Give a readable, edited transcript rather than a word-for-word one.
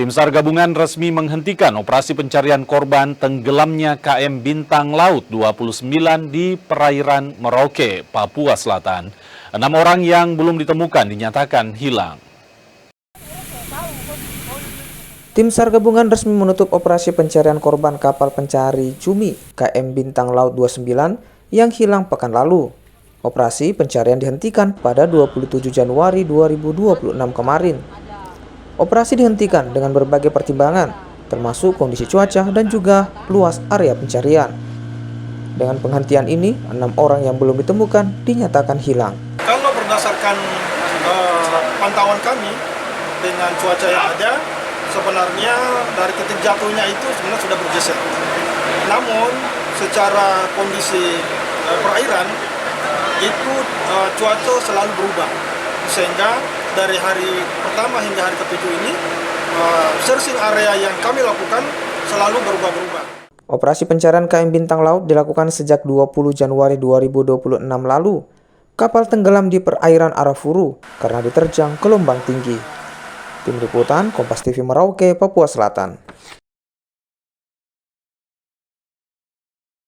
Tim SAR gabungan resmi menghentikan operasi pencarian korban tenggelamnya KM Bintang Laut 29 di perairan Merauke, Papua Selatan. 6 orang yang belum ditemukan dinyatakan hilang. Tim SAR gabungan resmi menutup operasi pencarian korban kapal pencari cumi KM Bintang Laut 29 yang hilang pekan lalu. Operasi pencarian dihentikan pada 27 Januari 2026 kemarin. Operasi dihentikan dengan berbagai pertimbangan, termasuk kondisi cuaca dan juga luas area pencarian. Dengan penghentian ini, 6 orang yang belum ditemukan dinyatakan hilang. Kalau berdasarkan pantauan kami dengan cuaca yang ada, sebenarnya dari titik jatuhnya itu sebenarnya sudah bergeser. Namun secara kondisi perairan itu cuaca selalu berubah, sehingga dari hari pertama hingga hari ketujuh ini searching area yang kami lakukan selalu berubah-ubah. Operasi pencarian KM Bintang Laut dilakukan sejak 20 Januari 2026 lalu. Kapal tenggelam di perairan Arafuru karena diterjang gelombang tinggi. Tim Liputan Kompas TV Merauke, Papua Selatan.